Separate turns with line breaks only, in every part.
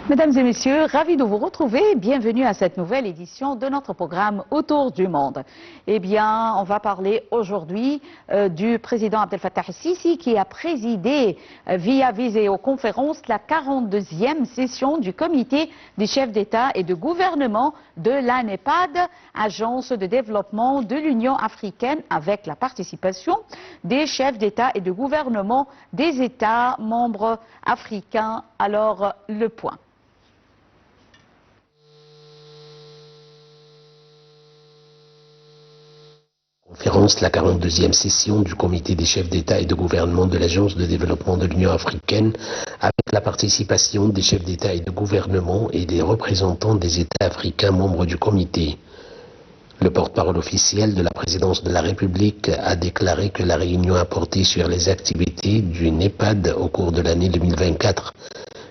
Mesdames et messieurs, ravi de vous retrouver. Bienvenue à cette nouvelle édition de notre programme Autour du monde. Eh bien, on va parler aujourd'hui du président Abdel Fattah el-Sisi qui a présidé via visioconférence la 42e session du comité des chefs d'État et de gouvernement de l'ANEPAD, agence de développement de l'Union africaine, avec la participation des chefs d'État et de gouvernement des États membres africains. Alors, le point.
Conférence, la 42e session du comité des chefs d'État et de gouvernement de l'Agence de développement de l'Union africaine, avec la participation des chefs d'État et de gouvernement et des représentants des États africains membres du comité. Le porte-parole officiel de la présidence de la République a déclaré que la réunion a porté sur les activités du NEPAD au cours de l'année 2024,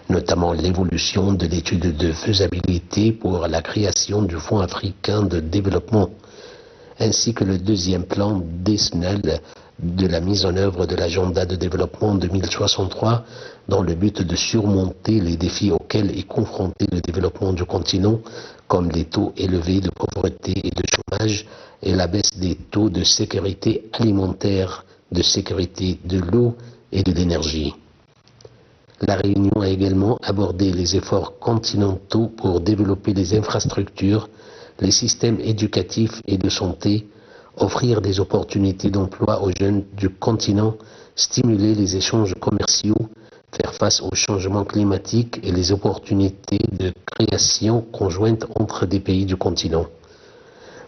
notamment l'évolution de l'étude de faisabilité pour la création du Fonds africain de développement, ainsi que le deuxième plan décennal de la mise en œuvre de l'agenda de développement 2063 dans le but de surmonter les défis auxquels est confronté le développement du continent, comme les taux élevés de pauvreté et de chômage et la baisse des taux de sécurité alimentaire, de sécurité de l'eau et de l'énergie. La réunion a également abordé les efforts continentaux pour développer les infrastructures, les systèmes éducatifs et de santé, offrir des opportunités d'emploi aux jeunes du continent, stimuler les échanges commerciaux, faire face au changement climatique et les opportunités de création conjointe entre des pays du continent.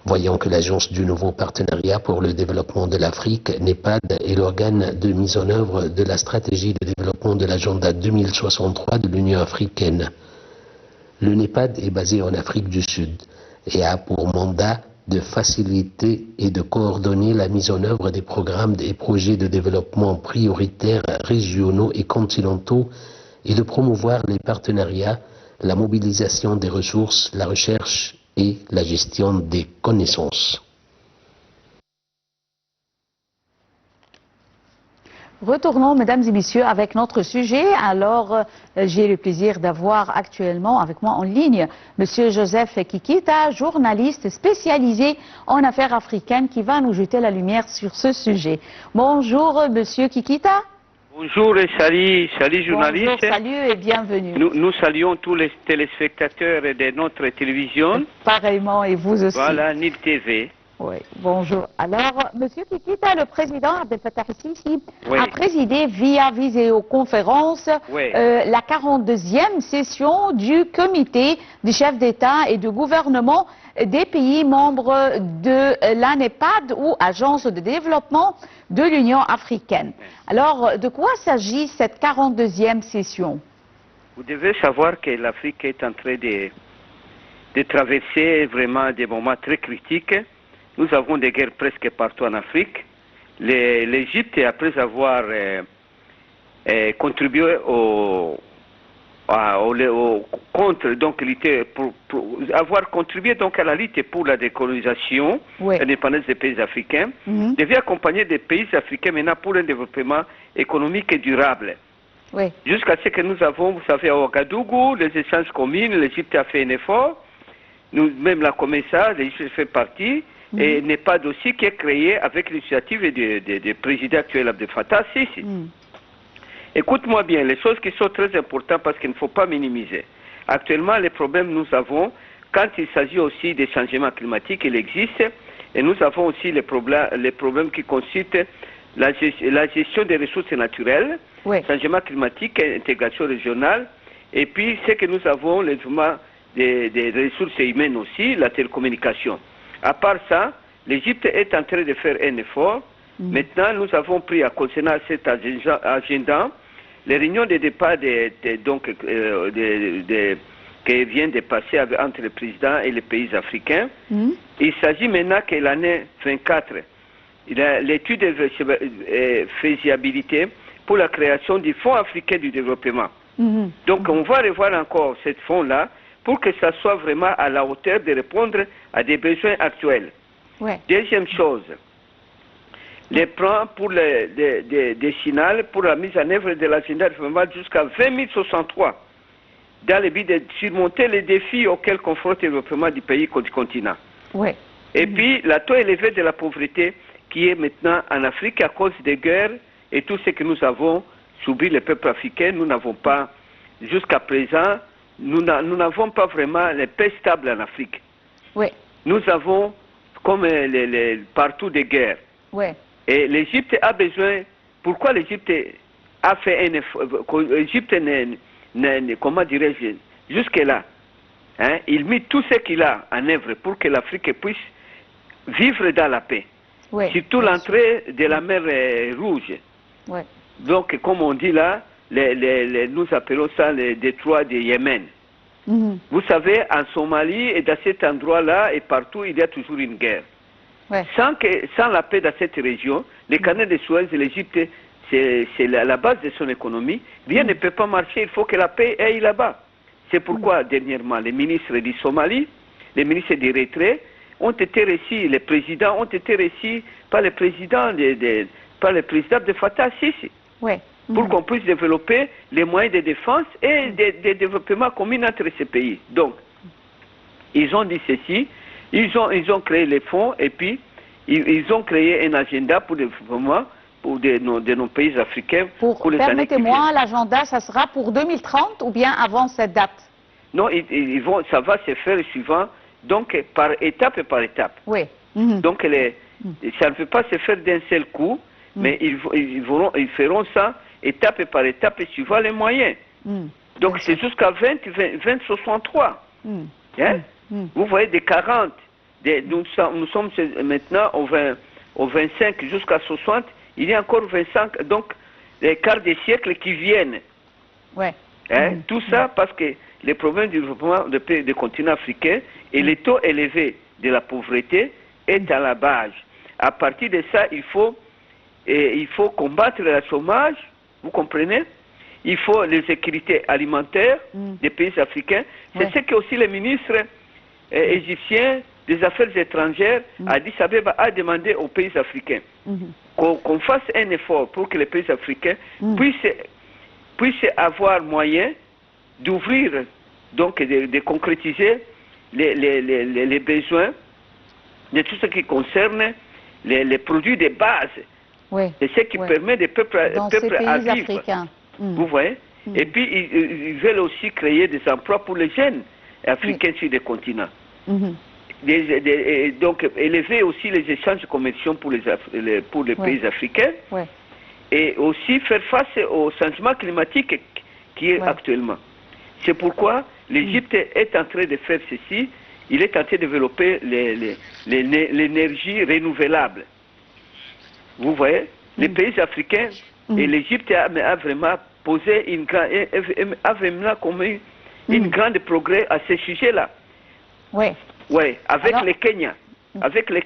Voyant que l'agence du nouveau partenariat pour le développement de l'Afrique, NEPAD, est l'organe de mise en œuvre de la stratégie de développement de l'agenda 2063 de l'Union africaine. Le NEPAD est basé en Afrique du Sud et a pour mandat de faciliter et de coordonner la mise en œuvre des programmes et projets de développement prioritaires régionaux et continentaux et de promouvoir les partenariats, la mobilisation des ressources, la recherche et la gestion des connaissances.
Retournons, mesdames et messieurs, avec notre sujet. Alors, j'ai le plaisir d'avoir actuellement avec moi en ligne Monsieur Joseph Kikita, journaliste spécialisé en affaires africaines, qui va nous jeter la lumière sur ce sujet. Bonjour, Monsieur Kikita.
Bonjour et salut journaliste.
Bonjour, salut et bienvenue.
Nous saluons tous les téléspectateurs de notre télévision.
Pareillement, et vous aussi.
Voilà, Nil TV.
Oui, bonjour. Alors, Monsieur Kikita, le président Abdel Fattah el-Sisi a présidé via visioconférence la 42e session du comité des chefs d'État et de gouvernement des pays membres de l'ANEPAD, ou Agence de développement de l'Union africaine. Alors, de quoi s'agit cette 42e session?
Vous devez savoir que l'Afrique est en train de traverser vraiment des moments très critiques. Nous avons des guerres presque partout en Afrique. L'Égypte, après avoir contribué contre, donc avoir contribué donc à la lutte pour la décolonisation, l'indépendance des pays africains, devait accompagner des pays africains maintenant pour un développement économique et durable. Jusqu'à ce que nous avons, vous savez, à Ouagadougou, les échanges communs, l'Égypte a fait un effort, nous-mêmes la COMESA, l'Égypte fait partie, et NEPAD aussi, qui est créé avec l'initiative du président actuel Abdel Fattah el-Sisi. Écoute-moi bien, les choses qui sont très importantes parce qu'il ne faut pas minimiser. Actuellement, les problèmes nous avons, quand il s'agit aussi des changements climatiques, il existe, et nous avons aussi les problèmes qui consistent la gestion des ressources naturelles, changement climatique, intégration régionale, et puis ce que nous avons, les des ressources humaines aussi, la télécommunication. À part ça, l'Égypte est en train de faire un effort. Maintenant, nous avons pris à concernant cet agenda les réunions de départ qui viennent de passer entre le président et les pays africains. Il s'agit maintenant que l'année 24, l'étude de faisabilité pour la création du Fonds africain du développement. Donc, on va revoir encore ce fonds-là pour que ça soit vraiment à la hauteur de répondre à des besoins actuels. Deuxième chose, les plans pour des signaux pour la mise en œuvre de l'agenda de développement jusqu'à 2063. dans le but de surmonter les défis auxquels confronte le développement du pays du continent.
Oui.
Et puis, le taux élevé de la pauvreté qui est maintenant en Afrique à cause des guerres et tout ce que nous avons subi, les peuples africains, nous n'avons pas, jusqu'à présent, nous n'avons pas vraiment les paix stables en Afrique.
Oui.
Nous avons, comme partout, des guerres.
Oui.
Et l'Égypte a besoin, pourquoi l'Égypte a fait un effort, l'Égypte, comment dirais-je, jusque-là, hein, il mit tout ce qu'il a en œuvre pour que l'Afrique puisse vivre dans la paix.
Oui,
surtout l'entrée de la mer Rouge.
Oui.
Donc, comme on dit là, nous appelons ça le détroit de Yémen. Vous savez, en Somalie et dans cet endroit-là et partout, il y a toujours une guerre.
Ouais.
Sans la paix dans cette région, le canal de Suez et l'Égypte, c'est la base de son économie. Rien ne peut pas marcher, il faut que la paix aille là-bas. C'est pourquoi, dernièrement, les ministres du Somalie, les ministres d'Érythrée, ont été reçus, les présidents ont été reçus par le président de Fattah Sisi.
Ouais.
Pour qu'on puisse développer les moyens de défense et de développement commun entre ces pays. Donc, ils ont dit ceci, ils ont créé les fonds et puis ils ont créé un agenda pour le développement de nos pays africains. Pour les années qui viennent.
Permettez-moi, l'agenda, ça sera pour 2030 ou bien avant cette date?
Non, ça va se faire suivant, donc par étape.
Oui.
Donc, ça ne peut pas se faire d'un seul coup, mais ils feront ça étape par étape suivant les moyens. Donc c'est jusqu'à 2063. Hein? Vous voyez, des 40, nous sommes maintenant au 25 jusqu'à 60, il y a encore 25, donc les quarts de siècle qui viennent.
Ouais.
Hein? Tout ça parce que les problèmes du développement des continents africains et les taux élevés de la pauvreté est à la base. À partir de ça, il faut combattre le chômage. Vous comprenez? Il faut les sécurités alimentaires des pays africains. C'est ce que aussi le ministre égyptien des Affaires étrangères Addis Abeba a demandé aux pays africains. Qu'on fasse un effort pour que les pays africains puissent avoir moyen d'ouvrir, donc de concrétiser les besoins de tout ce qui concerne les produits de base.
Oui,
c'est ce qui permet des peuples à vivre.
Africains.
Vous voyez? Et puis, ils veulent aussi créer des emplois pour les jeunes africains sur des continents. Donc, élever aussi les échanges commerciaux pour les pays africains. Et aussi faire face au changement climatique qui est actuellement. C'est pourquoi l'Égypte est en train de faire ceci. Il est en train de développer l'énergie renouvelable. Vous voyez, les pays africains et l'Égypte a vraiment posé une grande progrès à ce sujet-là.
Oui.
Oui, avec les Kenyans.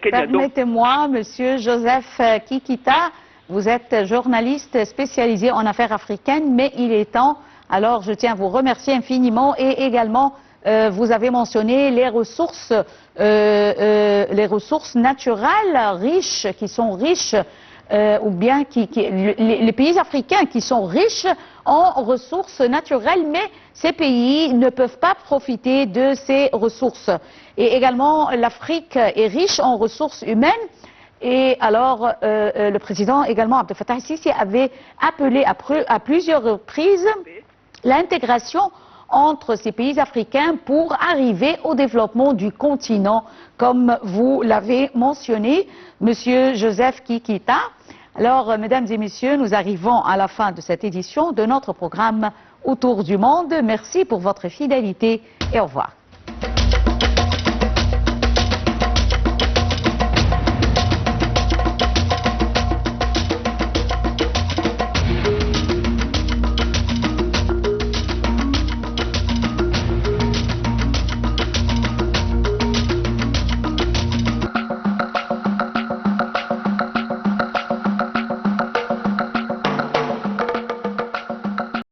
Permettez-moi, Monsieur Joseph Kikita, vous êtes journaliste spécialisé en affaires africaines, mais il est temps, alors je tiens à vous remercier infiniment et également vous avez mentionné les ressources naturelles riches, qui sont riches, ou bien les pays africains qui sont riches en ressources naturelles, mais ces pays ne peuvent pas profiter de ces ressources. Et également, l'Afrique est riche en ressources humaines. Et alors, le président également, Abdel Fattah Sisi, avait appelé à plusieurs reprises l'intégration entre ces pays africains pour arriver au développement du continent, comme vous l'avez mentionné, Monsieur Joseph Kikita. Alors, mesdames et messieurs, nous arrivons à la fin de cette édition de notre programme Autour du monde. Merci pour votre fidélité et au revoir.